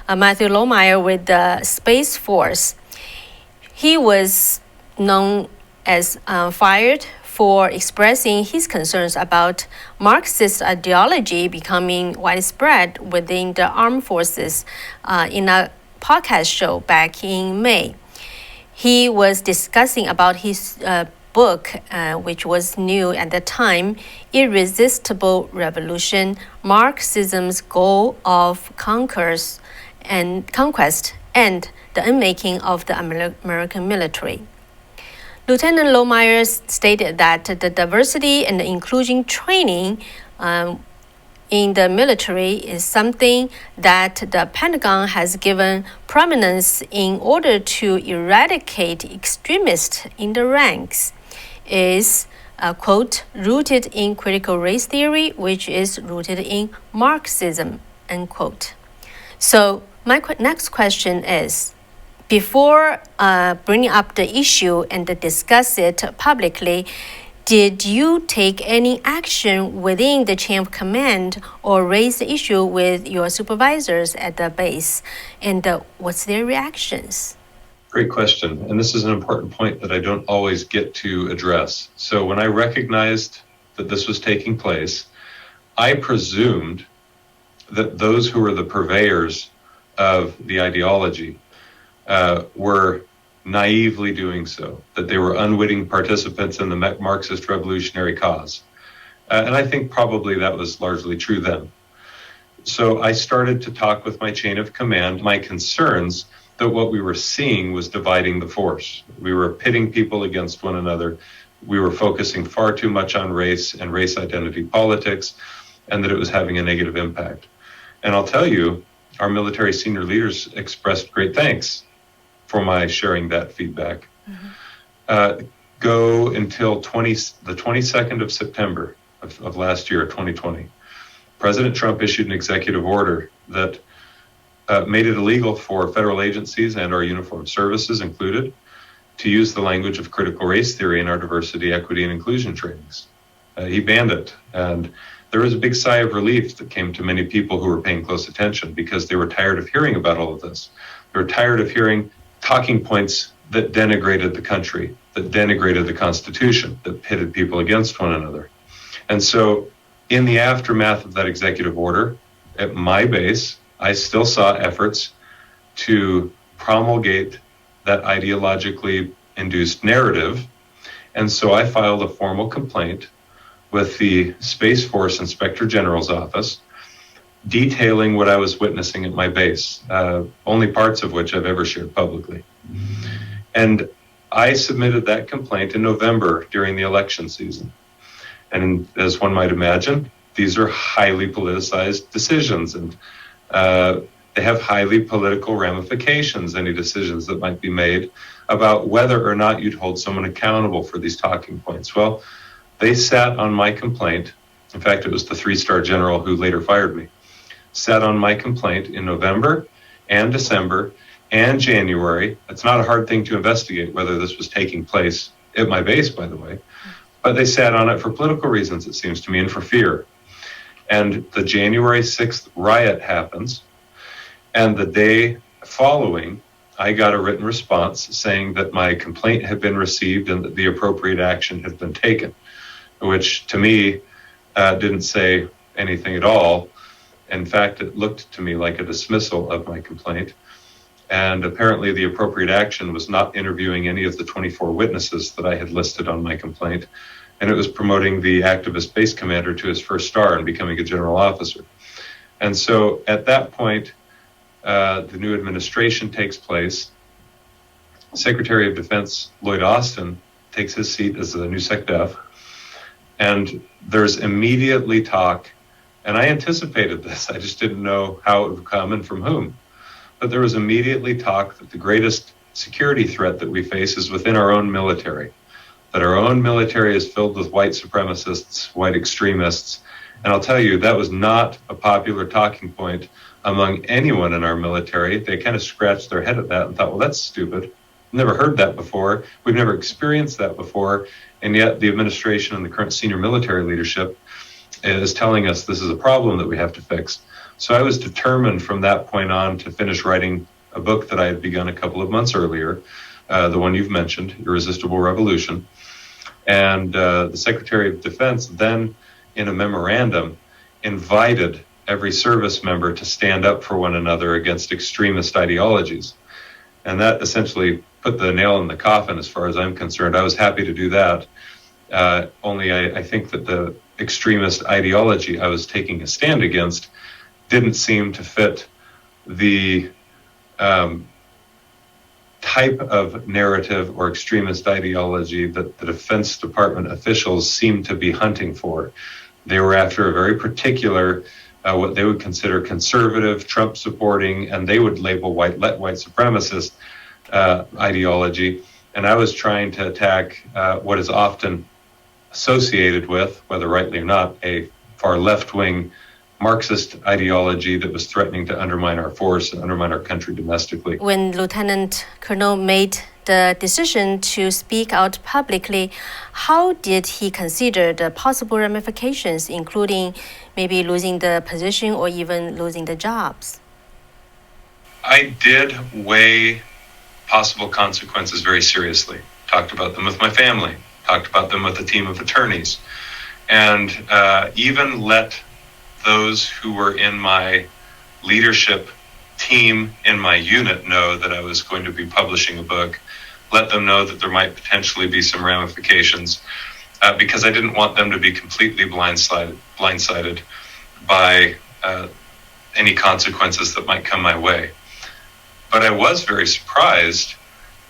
Matthew Lohmeier with the Space Force. He was known as fired for expressing his concerns about Marxist ideology becoming widespread within the armed forces in a podcast show back in May. He was discussing about his book, which was new at the time, Irresistible Revolution, Marxism's Goal of Conquest and the Unmaking of the American Military. Lieutenant Lohmeier stated that the diversity and inclusion training in the military is something that the Pentagon has given prominence in order to eradicate extremists in the ranks, is, quote, rooted in critical race theory, which is rooted in Marxism, end quote. So my next question is, before bringing up the issue and discuss it publicly, did you take any action within the chain of command or raise the issue with your supervisors at the base? And what's their reactions? Great question. And this is an important point that I don't always get to address. So when I recognized that this was taking place, I presumed that those who were the purveyors of the ideology were naively doing so, that they were unwitting participants in the Marxist revolutionary cause. And I think probably that was largely true then. So I started to talk with my chain of command, my concerns that what we were seeing was dividing the force. We were pitting people against one another. We were focusing far too much on race and race identity politics, and that it was having a negative impact. And I'll tell you, our military senior leaders expressed great thanks for my sharing that feedback. Mm-hmm. Go until the 22nd of September of last year, 2020. President Trump issued an executive order that made it illegal for federal agencies and our uniformed services included to use the language of critical race theory in our diversity, equity, and inclusion trainings. He banned it. And there was a big sigh of relief that came to many people who were paying close attention because they were tired of hearing about all of this. They were tired of hearing talking points that denigrated the country, that denigrated the Constitution, that pitted people against one another. And so in the aftermath of that executive order, at my base, I still saw efforts to promulgate that ideologically induced narrative. And so I filed a formal complaint with the Space Force Inspector General's office detailing what I was witnessing at my base, only parts of which I've ever shared publicly. And I submitted that complaint in November during the election season. And as one might imagine, these are highly politicized decisions, and they have highly political ramifications, any decisions that might be made about whether or not you'd hold someone accountable for these talking points. Well, they sat on my complaint. In fact, it was the three-star general who later fired me. Sat on my complaint in November and December and January. It's not a hard thing to investigate whether this was taking place at my base, by the way. But they sat on it for political reasons, it seems to me, and for fear. And the January 6th riot happens. And the day following, I got a written response saying that my complaint had been received and that the appropriate action had been taken, which to me didn't say anything at all. In fact, it looked to me like a dismissal of my complaint. And apparently the appropriate action was not interviewing any of the 24 witnesses that I had listed on my complaint. And it was promoting the activist base commander to his first star and becoming a general officer. And so at that point, the new administration takes place. Secretary of Defense Lloyd Austin takes his seat as the new SecDef. And there's immediately talk, and I anticipated this, I just didn't know how it would come and from whom. But there was immediately talk that the greatest security threat that we face is within our own military, that our own military is filled with white supremacists, white extremists. And I'll tell you, that was not a popular talking point among anyone in our military. They kind of scratched their head at that and thought, well, that's stupid. Never heard that before. We've never experienced that before. And yet the administration and the current senior military leadership is telling us this is a problem that we have to fix. So I was determined from that point on to finish writing a book that I had begun a couple of months earlier, the one you've mentioned, Irresistible Revolution. And the Secretary of Defense then, in a memorandum, invited every service member to stand up for one another against extremist ideologies. And that essentially put the nail in the coffin as far as I'm concerned. I was happy to do that. Only I think that the extremist ideology I was taking a stand against didn't seem to fit the type of narrative or extremist ideology that the Defense Department officials seemed to be hunting for. They were after a very particular, what they would consider conservative, Trump-supporting, and they would label white supremacist ideology. And I was trying to attack what is often associated with, whether rightly or not, a far left-wing Marxist ideology that was threatening to undermine our force and undermine our country domestically. When Lieutenant Colonel made the decision to speak out publicly, how did he consider the possible ramifications, including maybe losing the position or even losing the jobs? I did weigh possible consequences very seriously. Talked about them with my family, talked about them with a team of attorneys, and even let those who were in my leadership team in my unit know that I was going to be publishing a book, let them know that there might potentially be some ramifications, because I didn't want them to be completely blindsided by any consequences that might come my way. But I was very surprised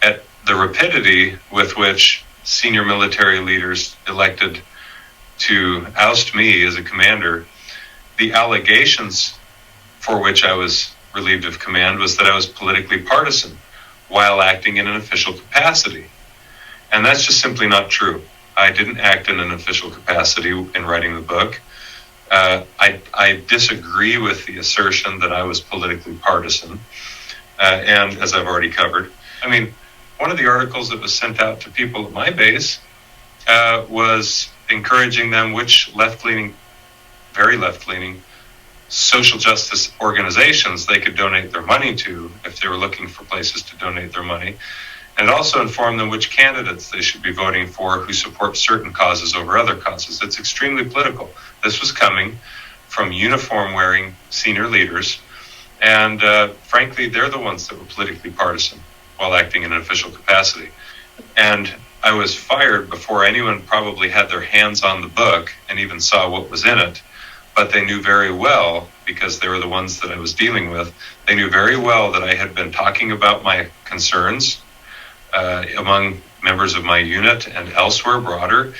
at the rapidity with which senior military leaders elected to oust me as a commander. The allegations for which I was relieved of command was that I was politically partisan while acting in an official capacity. And that's just simply not true. I didn't act in an official capacity in writing the book. I disagree with the assertion that I was politically partisan. And as I've already covered, I mean, one of the articles that was sent out to people at my base was encouraging them which very left-leaning social justice organizations they could donate their money to if they were looking for places to donate their money. And it also informed them which candidates they should be voting for who support certain causes over other causes. It's extremely political. This was coming from uniform-wearing senior leaders, and frankly, they're the ones that were politically partisan while acting in an official capacity. And I was fired before anyone probably had their hands on the book and even saw what was in it. But they knew very well, because they were the ones that I was dealing with, they knew very well that I had been talking about my concerns among members of my unit and elsewhere broader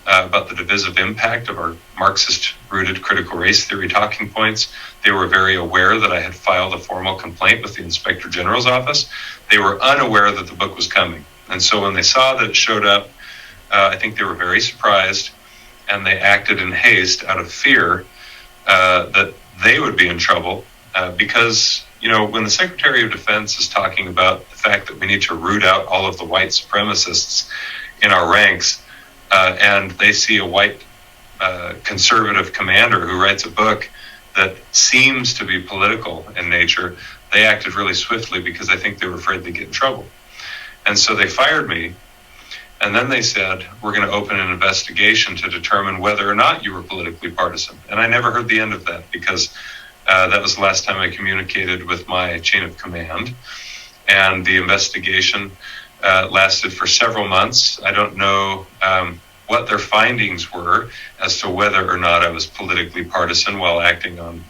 about the divisive impact of our Marxist-rooted critical race theory talking points. They were very aware that I had filed a formal complaint with the Inspector General's office. They were unaware that the book was coming. And so when they saw that it showed up, I think they were very surprised, and they acted in haste out of fear that they would be in trouble because, you know, when the Secretary of Defense is talking about the fact that we need to root out all of the white supremacists in our ranks, and they see a white conservative commander who writes a book that seems to be political in nature, they acted really swiftly because I think they were afraid they'd get in trouble. And so they fired me. And then they said, we're going to open an investigation to determine whether or not you were politically partisan. And I never heard the end of that because that was the last time I communicated with my chain of command. And the investigation lasted for several months. I don't know what their findings were as to whether or not I was politically partisan while acting in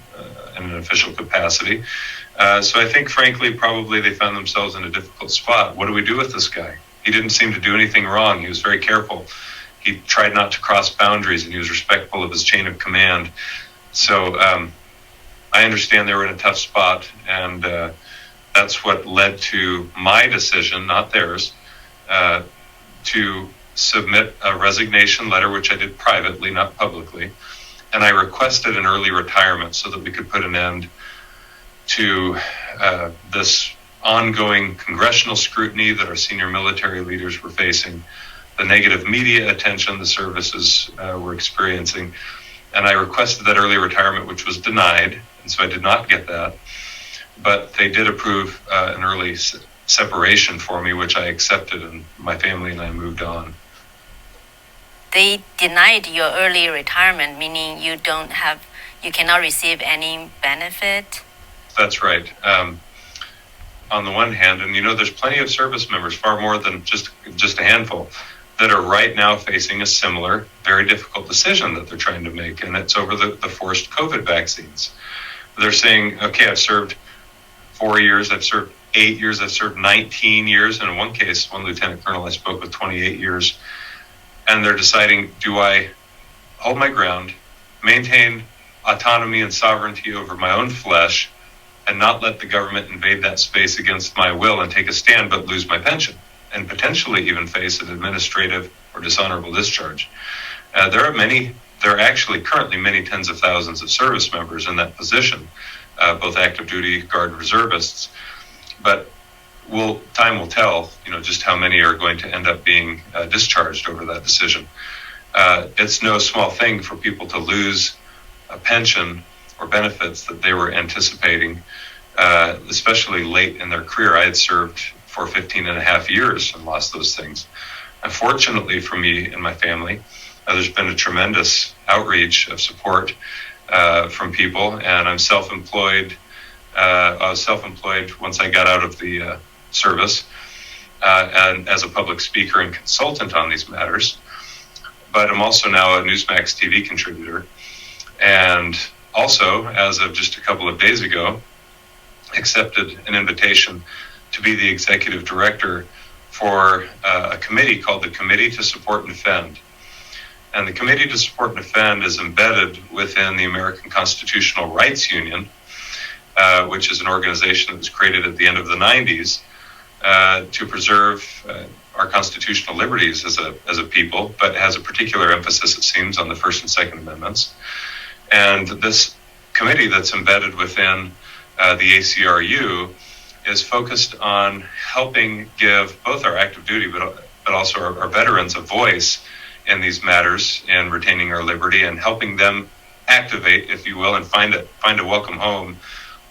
an official capacity. So I think, frankly, probably they found themselves in a difficult spot. What do we do with this guy? He didn't seem to do anything wrong. He was very careful. He tried not to cross boundaries, and he was respectful of his chain of command. So I understand they were in a tough spot, and that's what led to my decision, not theirs, to submit a resignation letter, which I did privately, not publicly. And I requested an early retirement so that we could put an end to this ongoing congressional scrutiny that our senior military leaders were facing, the negative media attention the services were experiencing. And I requested that early retirement, which was denied. and so I did not get that. But they did approve an early separation for me, which I accepted, and my family and I moved on. They denied your early retirement, meaning you cannot receive any benefit? That's right. On the one hand, and there's plenty of service members, far more than just a handful, that are right now facing a similar, very difficult decision that they're trying to make, and it's over the forced COVID vaccines. They're saying, okay, I've served 4 years, I've served 8 years, I've served 19 years, and in one case, one lieutenant colonel I spoke with, 28 years, and they're deciding, do I hold my ground, maintain autonomy and sovereignty over my own flesh, and not let the government invade that space against my will and take a stand, but lose my pension, and potentially even face an administrative or dishonorable discharge. There are actually currently many tens of thousands of service members in that position, both active duty, guard, reservists. But time will tell, just how many are going to end up being discharged over that decision. It's no small thing for people to lose a pension or benefits that they were anticipating, especially late in their career. I had served for 15 and a half years and lost those things. Unfortunately for me and my family, there's been a tremendous outreach of support from people, and I'm self-employed. I was self-employed once I got out of the service, and as a public speaker and consultant on these matters. But I'm also now a Newsmax TV contributor, and also, as of just a couple of days ago, accepted an invitation to be the executive director for a committee called the Committee to Support and Defend. And the Committee to Support and Defend is embedded within the American Constitutional Rights Union, which is an organization that was created at the end of the 90s to preserve our constitutional liberties as a people, but has a particular emphasis, it seems, on the First and Second Amendments. And this committee that's embedded within the ACRU is focused on helping give both our active duty but also our veterans a voice in these matters and retaining our liberty, and helping them activate, if you will, and find a welcome home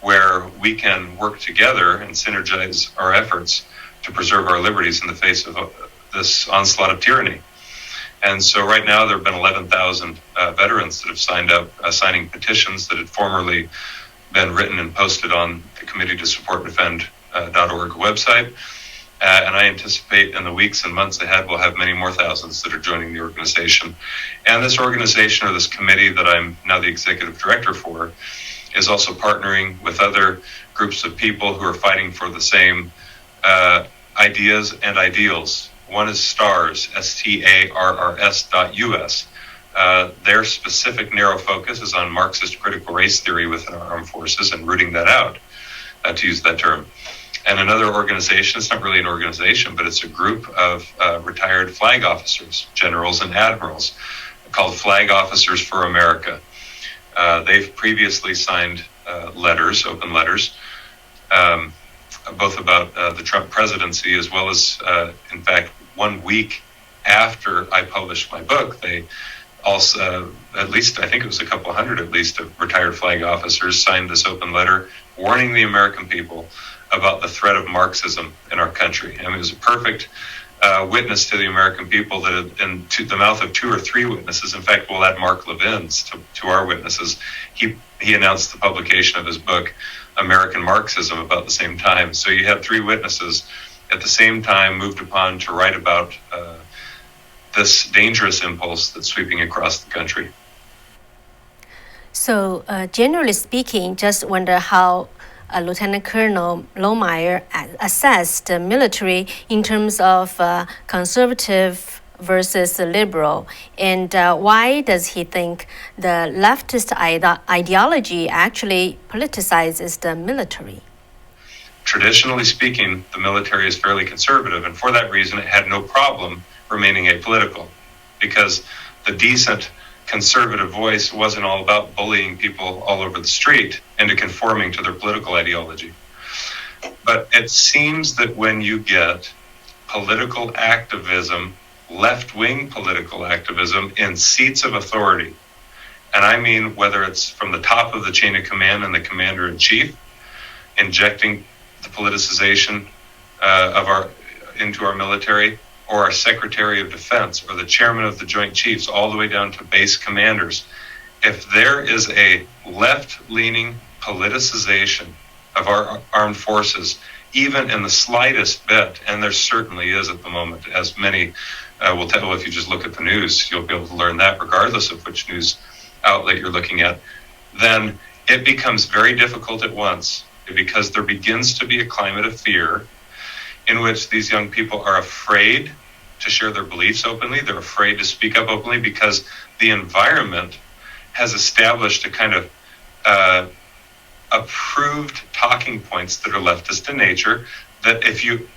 where we can work together and synergize our efforts to preserve our liberties in the face of this onslaught of tyranny. And so right now there have been 11,000 veterans that have signed up, signing petitions that had formerly been written and posted on the Committee to Support and Defend.org website. And I anticipate in the weeks and months ahead we'll have many more thousands that are joining the organization. And this organization, or this committee that I'm now the executive director for, is also partnering with other groups of people who are fighting for the same ideas and ideals. One is STARS, STARRS.US. Their specific narrow focus is on Marxist critical race theory within our armed forces and rooting that out, to use that term. And another organization, it's not really an organization, but it's a group of retired flag officers, generals and admirals, called Flag Officers for America. They've previously signed letters, open letters, both about the Trump presidency, as well as, in fact, 1 week after I published my book, they also, at least, I think it was a couple hundred at least, of retired flag officers signed this open letter warning the American people about the threat of Marxism in our country. I mean, it was a perfect witness to the American people that, and to the mouth of 2 or 3 witnesses. In fact, we'll add Mark Levin's to our witnesses. He announced the publication of his book, American Marxism, about the same time. So you had 3 witnesses at the same time moved upon to write about this dangerous impulse that's sweeping across the country. So generally speaking, just wonder how Lieutenant Colonel Lohmeier assessed the military in terms of conservative versus liberal, and why does he think the leftist ideology actually politicizes the military? Traditionally speaking, the military is fairly conservative, and for that reason it had no problem remaining apolitical, because the decent conservative voice wasn't all about bullying people all over the street into conforming to their political ideology. But it seems that when you get political activism, left-wing political activism, in seats of authority, And I mean whether it's from the top of the chain of command and the commander-in-chief, injecting the politicization into our military, or our Secretary of Defense, or the chairman of the Joint Chiefs, all the way down to base commanders. If there is a left-leaning politicization of our armed forces, even in the slightest bit, and there certainly is at the moment, as many will tell, if you just look at the news, you'll be able to learn that regardless of which news outlet you're looking at, then it becomes very difficult at once, because there begins to be a climate of fear in which these young people are afraid to share their beliefs openly. They're afraid to speak up openly because the environment has established a kind of approved talking points that are leftist in nature, that if you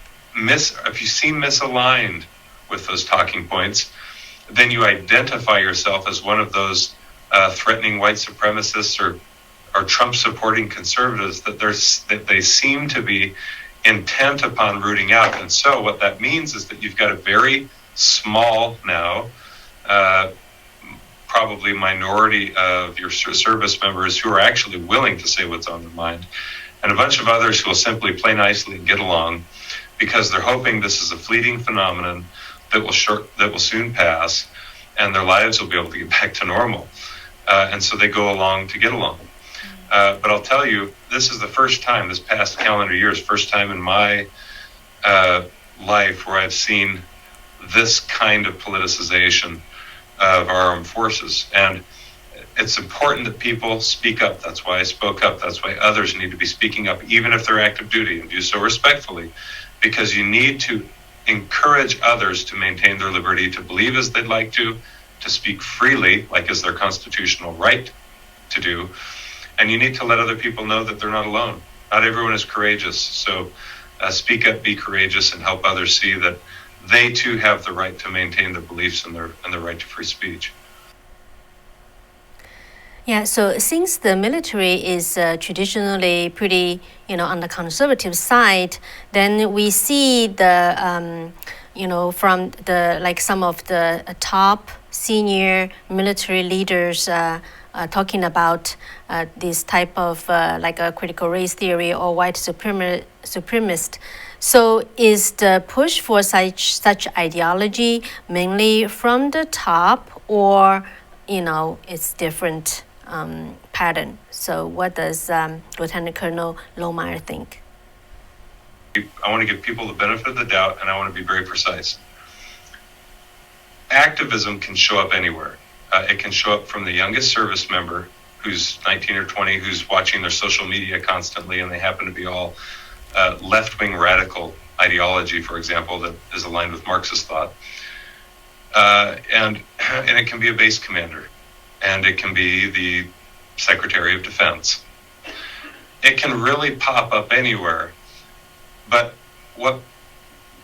seem misaligned with those talking points, then you identify yourself as one of those threatening white supremacists or Trump supporting conservatives that they seem to be intent upon rooting out. And so what that means is that you've got a very small now, probably minority of your service members who are actually willing to say what's on their mind, and a bunch of others who will simply play nicely and get along because they're hoping this is a fleeting phenomenon that will soon pass, and their lives will be able to get back to normal. And so they go along to get along. But I'll tell you, this is the first time, this past calendar year is the first time in my life where I've seen this kind of politicization of our armed forces. And it's important that people speak up. That's why I spoke up. That's why others need to be speaking up, even if they're active duty, and do so respectfully, because you need to encourage others to maintain their liberty, to believe as they'd like to speak freely, like is their constitutional right to do. And you need to let other people know that they're not alone. Not everyone is courageous. So speak up, be courageous, and help others see that they too have the right to maintain their beliefs and the right to free speech. Yeah, so since the military is traditionally pretty, on the conservative side, then we see the, from the some of the top senior military leaders talking about this type of a critical race theory or white supremacist. So is the push for such ideology mainly from the top, or it's different pattern? So what does Lieutenant Colonel Lohmeier think? I want to give people the benefit of the doubt, and I want to be very precise. Activism can show up anywhere. It can show up from the youngest service member who's 19 or 20, who's watching their social media constantly, and they happen to be all left-wing radical ideology, for example, that is aligned with Marxist thought. And it can be a base commander, and it can be the Secretary of Defense. It can really pop up anywhere. But what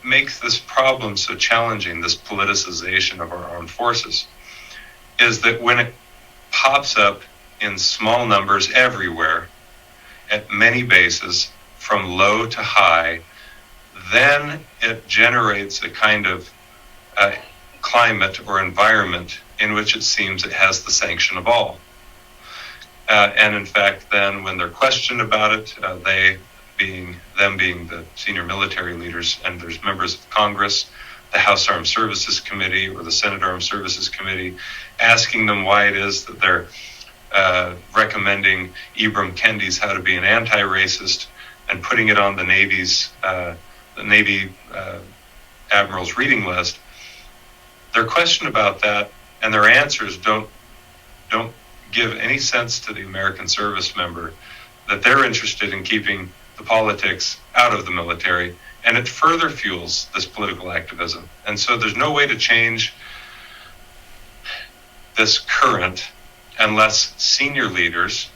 makes this problem so challenging, this politicization of our armed forces, is that when it pops up in small numbers everywhere, at many bases, from low to high, then it generates a kind of climate or environment in which it seems it has the sanction of all. And in fact, then when they're questioned about it, being the senior military leaders, and there's members of Congress, the House Armed Services Committee or the Senate Armed Services Committee, asking them why it is that they're recommending Ibram Kendi's How to Be an Anti-Racist and putting it on the Navy admiral's reading list. Their question about that and their answers don't give any sense to the American service member that they're interested in keeping the politics out of the military, and it further fuels this political activism. And so there's no way to change this current unless senior leaders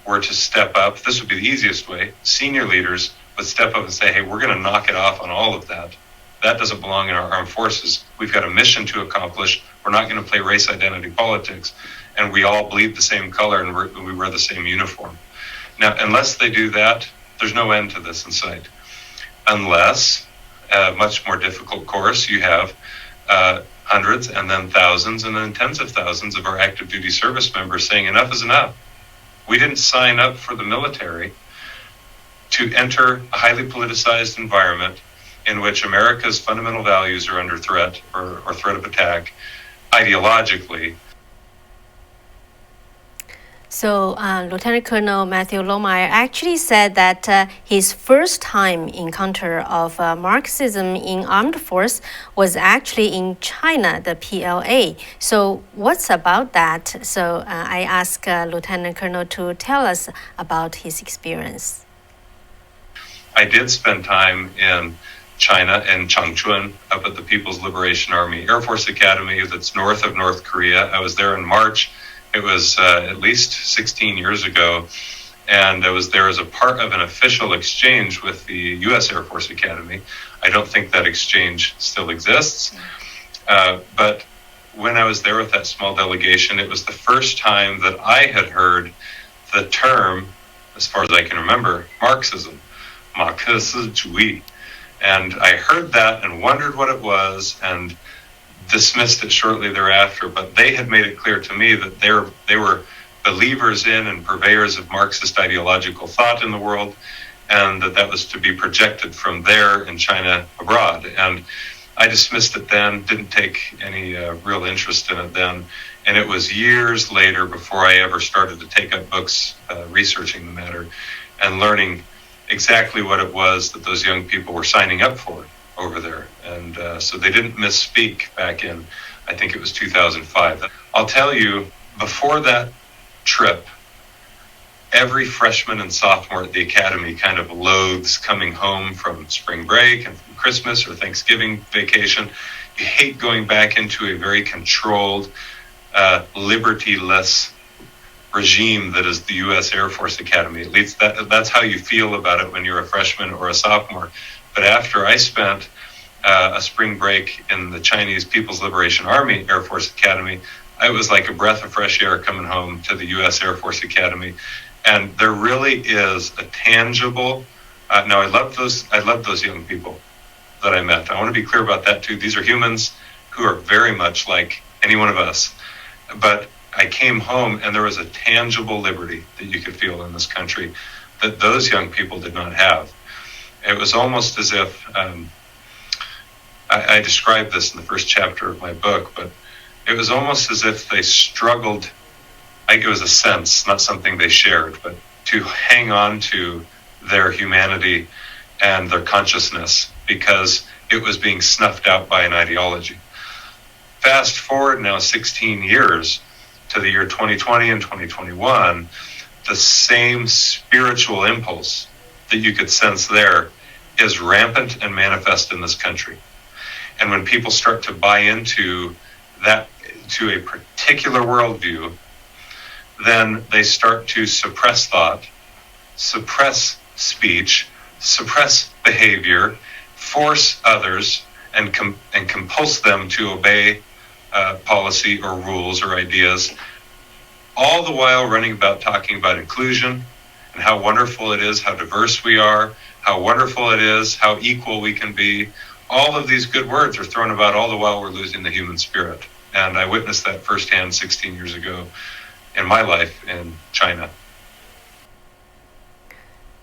were to step up. This would be the easiest way. Senior leaders would step up and say, hey, we're going to knock it off on all of that. That doesn't belong in our armed forces. We've got a mission to accomplish. We're not going to play race identity politics. And we all bleed the same color and we wear the same uniform. Now, unless they do that, there's no end to this in sight. Unless, much more difficult course, you have hundreds and then thousands and then tens of thousands of our active duty service members saying enough is enough. We didn't sign up for the military to enter a highly politicized environment in which America's fundamental values are under threat or threat of attack ideologically. So Lieutenant Colonel Matthew Lohmeier actually said that his first time encounter of Marxism in armed force was actually in China, the PLA. So what's about that? So I asked Lieutenant Colonel to tell us about his experience. I did spend time in China and Changchun, up at the People's Liberation Army Air Force Academy that's north of North Korea. I was there in March. It was at least 16 years ago, and I was there as a part of an official exchange with the U.S. Air Force Academy. I don't think that exchange still exists, but when I was there with that small delegation, it was the first time that I had heard the term, as far as I can remember, Marxism, Marxism. And I heard that and wondered what it was and dismissed it shortly thereafter. But they had made it clear to me that they were believers in and purveyors of Marxist ideological thought in the world, and that was to be projected from there in China abroad. And I dismissed it then, didn't take any real interest in it then. And it was years later before I ever started to take up books researching the matter and learning exactly what it was that those young people were signing up for over there. And so they didn't misspeak back in, I think it was 2005. I'll tell you, before that trip, every freshman and sophomore at the academy kind of loathes coming home from spring break and from Christmas or Thanksgiving vacation. You hate going back into a very controlled, liberty-less regime that is the U.S. Air Force Academy. At least that's how you feel about it when you're a freshman or a sophomore. But after I spent a spring break in the Chinese People's Liberation Army Air Force Academy, it was like a breath of fresh air coming home to the U.S. Air Force Academy. And there really is a tangible. Now I love those young people that I met. I want to be clear about that too. These are humans who are very much like any one of us. But I came home and there was a tangible liberty that you could feel in this country that those young people did not have. It was almost as if, I described this in the first chapter of my book, but it was almost as if they struggled, it was a sense, not something they shared, but to hang on to their humanity and their consciousness because it was being snuffed out by an ideology. Fast forward now 16 years to the year 2020 and 2021, the same spiritual impulse that you could sense there is rampant and manifest in this country. And when people start to buy into that, to a particular worldview, then they start to suppress thought, suppress speech, suppress behavior, force others, and compulse them to obey policy or rules or ideas, all the while running about talking about inclusion and how wonderful it is, how diverse we are, how wonderful it is, how equal we can be. All of these good words are thrown about all the while we're losing the human spirit. And I witnessed that firsthand 16 years ago in my life in China.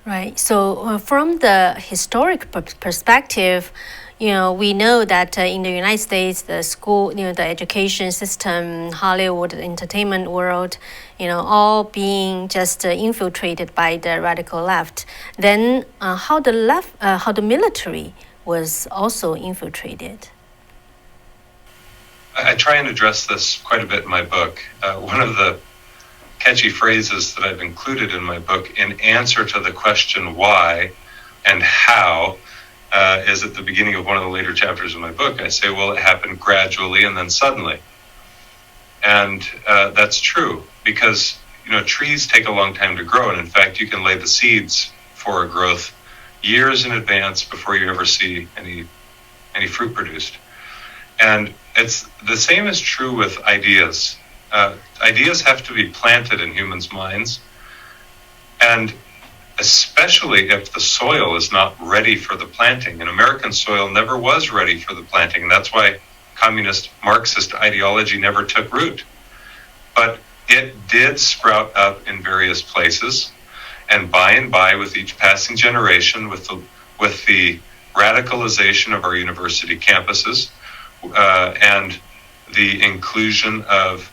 Right. So from the historic perspective, we know that in the United States, the school, the education system, Hollywood, the entertainment world, all being just infiltrated by the radical left. Then how the military was also infiltrated. I try and address this quite a bit in my book. One of the catchy phrases that I've included in my book in answer to the question why and how is at the beginning of one of the later chapters of my book. I say, well, it happened gradually and then suddenly. And that's true because, trees take a long time to grow. And in fact, you can lay the seeds for a growth years in advance before you ever see any fruit produced. And it's the same is true with ideas. Ideas have to be planted in humans' minds. And especially if the soil is not ready for the planting. And American soil never was ready for the planting. And that's why communist Marxist ideology never took root. But it did sprout up in various places, and by, with each passing generation, with the radicalization of our university campuses, and the inclusion of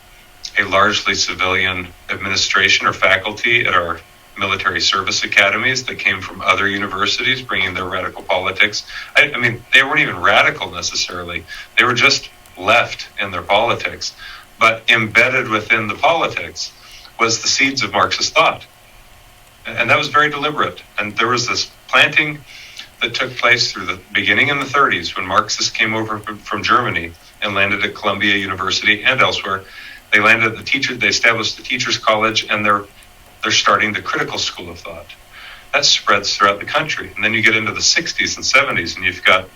a largely civilian administration or faculty at our military service academies that came from other universities, bringing their radical politics. I mean, they weren't even radical necessarily. They were just left in their politics. But embedded within the politics was the seeds of Marxist thought. And that was very deliberate. And there was this planting that took place through the beginning in the 30s when Marxists came over from Germany and landed at Columbia University and elsewhere. They landed at they established the Teachers College, and they're starting the critical school of thought. That spreads throughout the country. And then you get into the 60s and 70s, and you've got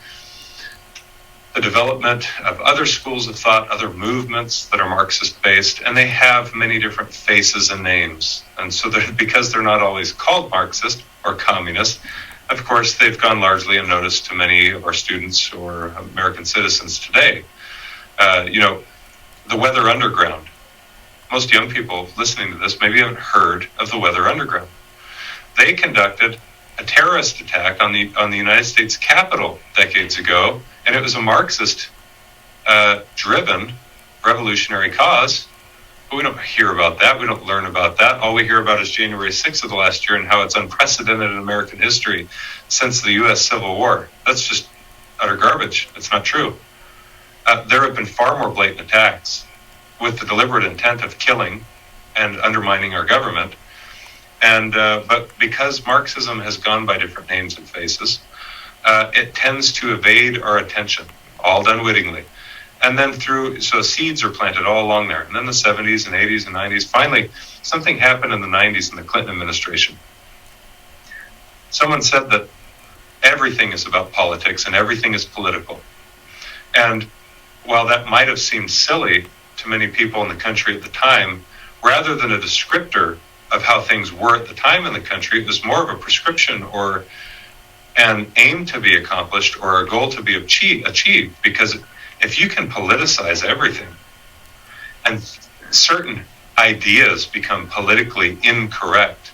the development of other schools of thought, other movements that are Marxist-based, and they have many different faces and names. And so because they're not always called Marxist or communist, of course, they've gone largely unnoticed to many of our students or American citizens today. The Weather Underground. Most young people listening to this maybe haven't heard of the Weather Underground. They conducted a terrorist attack on the United States Capitol decades ago, and it was a Marxist-driven revolutionary cause. But we don't hear about that. We don't learn about that. All we hear about is January 6th of the last year and how it's unprecedented in American history since the U.S. Civil War. That's just utter garbage. It's not true. There have been far more blatant attacks with the deliberate intent of killing and undermining our government. But because Marxism has gone by different names and faces, it tends to evade our attention, all done wittingly. And then so seeds are planted all along there. And then the 70s and 80s and 90s, finally, something happened in the 90s in the Clinton administration. Someone said that everything is about politics and everything is political. And while that might have seemed silly to many people in the country at the time, rather than a descriptor of how things were at the time in the country, it was more of a prescription or an aim to be accomplished or a goal to be achieved. Because if you can politicize everything and certain ideas become politically incorrect,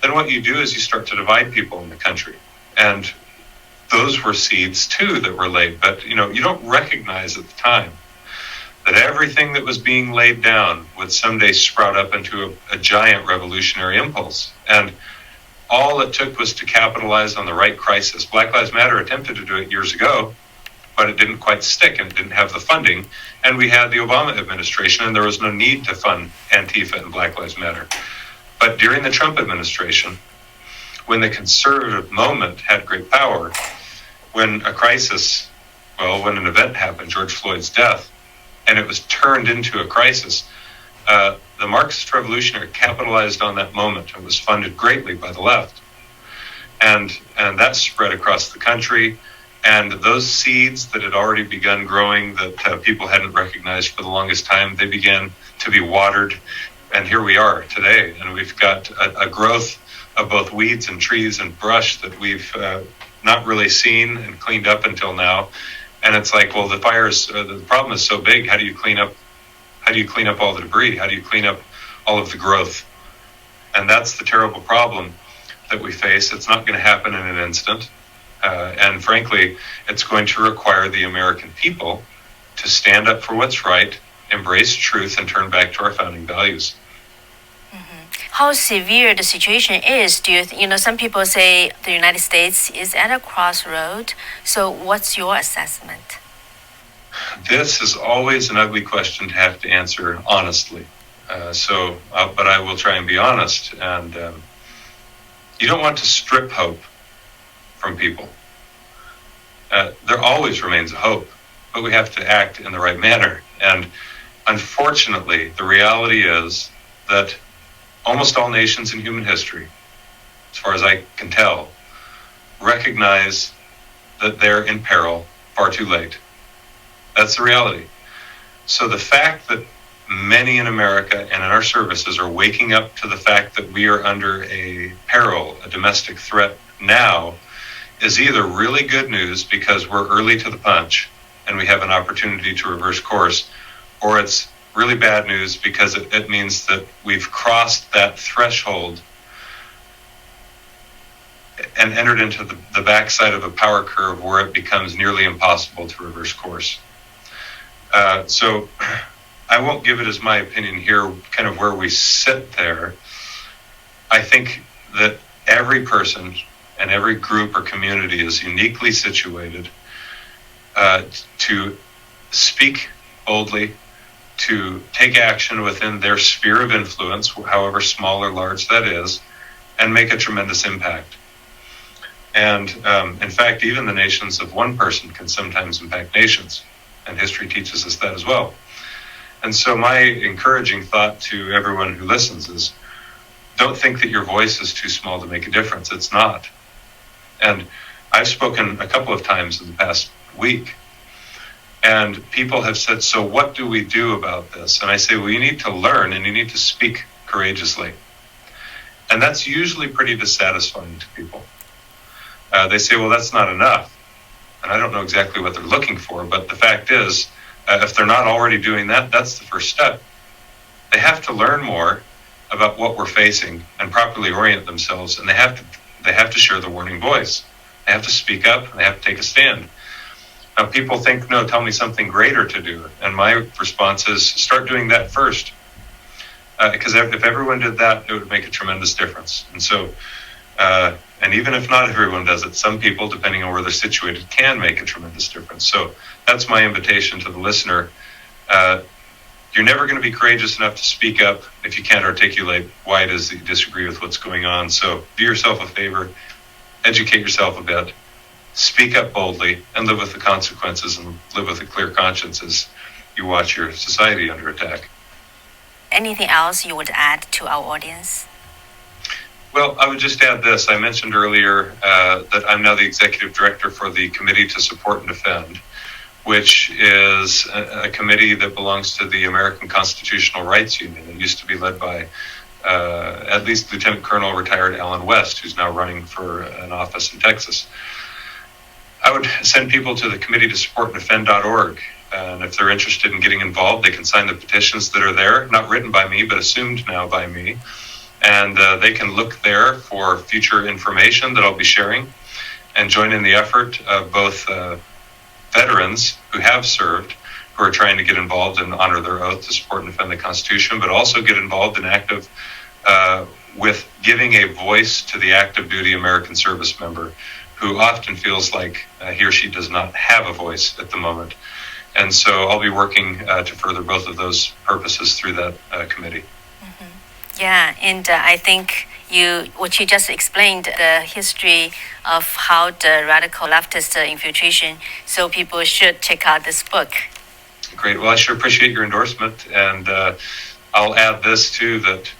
then what you do is you start to divide people in the country. And those were seeds too that were laid. But you don't recognize at the time that everything that was being laid down would someday sprout up into a giant revolutionary impulse. And all it took was to capitalize on the right crisis. Black Lives Matter attempted to do it years ago, but it didn't quite stick and it didn't have the funding. And we had the Obama administration, and there was no need to fund Antifa and Black Lives Matter. But during the Trump administration, when the conservative moment had great power, when an event happened, George Floyd's death, and it was turned into a crisis, the Marxist revolutionary capitalized on that moment and was funded greatly by the left. And that spread across the country. And those seeds that had already begun growing that people hadn't recognized for the longest time, they began to be watered. And here we are today. And we've got a growth of both weeds and trees and brush that we've not really seen and cleaned up until now. And it's like, well, the problem is so big. How do you clean up all the debris? How do you clean up all of the growth? And that's the terrible problem that we face. It's not going to happen in an instant. And frankly, it's going to require the American people to stand up for what's right, embrace truth, and turn back to our founding values. How severe the situation is? Some people say the United States is at a crossroad. So what's your assessment? This is always an ugly question to have to answer honestly. But I will try and be honest. And you don't want to strip hope from people. There always remains a hope, but we have to act in the right manner. And unfortunately, the reality is that almost all nations in human history, as far as I can tell, recognize that they're in peril far too late. That's the reality. So the fact that many in America and in our services are waking up to the fact that we are under a peril, a domestic threat now, is either really good news because we're early to the punch and we have an opportunity to reverse course, or it's really bad news because it means that we've crossed that threshold and entered into the backside of a power curve where it becomes nearly impossible to reverse course. So I won't give it as my opinion here, kind of where we sit there. I think that every person and every group or community is uniquely situated to speak boldly, to take action within their sphere of influence, however small or large that is, and make a tremendous impact. And in fact, even the nations of one person can sometimes impact nations, and history teaches us that as well. And so my encouraging thought to everyone who listens is, don't think that your voice is too small to make a difference. It's not. And I've spoken a couple of times in the past week, and people have said, so what do we do about this? And I say, well, you need to learn and you need to speak courageously. And that's usually pretty dissatisfying to people. They say, well, that's not enough. And I don't know exactly what they're looking for, but the fact is, if they're not already doing that, that's the first step. They have to learn more about what we're facing and properly orient themselves, and they have to share the warning voice. They have to speak up, and they have to take a stand. Now, people think, no, tell me something greater to do. And my response is, start doing that first. Because if everyone did that, it would make a tremendous difference. And so, and even if not everyone does it, some people, depending on where they're situated, can make a tremendous difference. So that's my invitation to the listener. You're never going to be courageous enough to speak up if you can't articulate why it is that you disagree with what's going on. So do yourself a favor, educate yourself a bit, speak up boldly, and live with the consequences and live with a clear conscience as you watch your society under attack. Anything else you would add to our audience? Well, I would just add this. I mentioned earlier that I'm now the executive director for the Committee to Support and Defend, which is a committee that belongs to the American Constitutional Rights Union. It used to be led by at least Lieutenant Colonel retired Alan West, who's now running for an office in Texas. I would send people to the Committee to Support and Defend.org. And if they're interested in getting involved, they can sign the petitions that are there, not written by me, but assumed now by me. And they can look there for future information that I'll be sharing and join in the effort of both veterans who have served, who are trying to get involved and honor their oath to support and defend the Constitution, but also get involved in active with giving a voice to the active duty American service member who often feels like he or she does not have a voice at the moment. And so I'll be working to further both of those purposes through that committee. Mm-hmm. Yeah, and I think what you just explained, the history of how the radical leftist infiltration, so people should check out this book. Great. Well, I sure appreciate your endorsement. And I'll add this too, that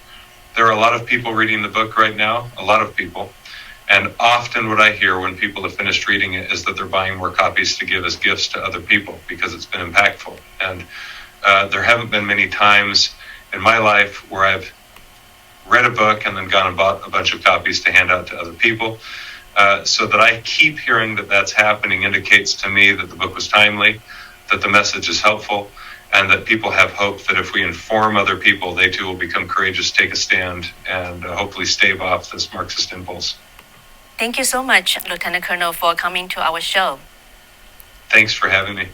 there are a lot of people reading the book right now, a lot of people. And often what I hear when people have finished reading it is that they're buying more copies to give as gifts to other people because it's been impactful. And there haven't been many times in my life where I've read a book and then gone and bought a bunch of copies to hand out to other people. So that I keep hearing that that's happening indicates to me that the book was timely, that the message is helpful, and that people have hope that if we inform other people, they too will become courageous, take a stand, and hopefully stave off this Marxist impulse. Thank you so much, Lieutenant Colonel, for coming to our show. Thanks for having me.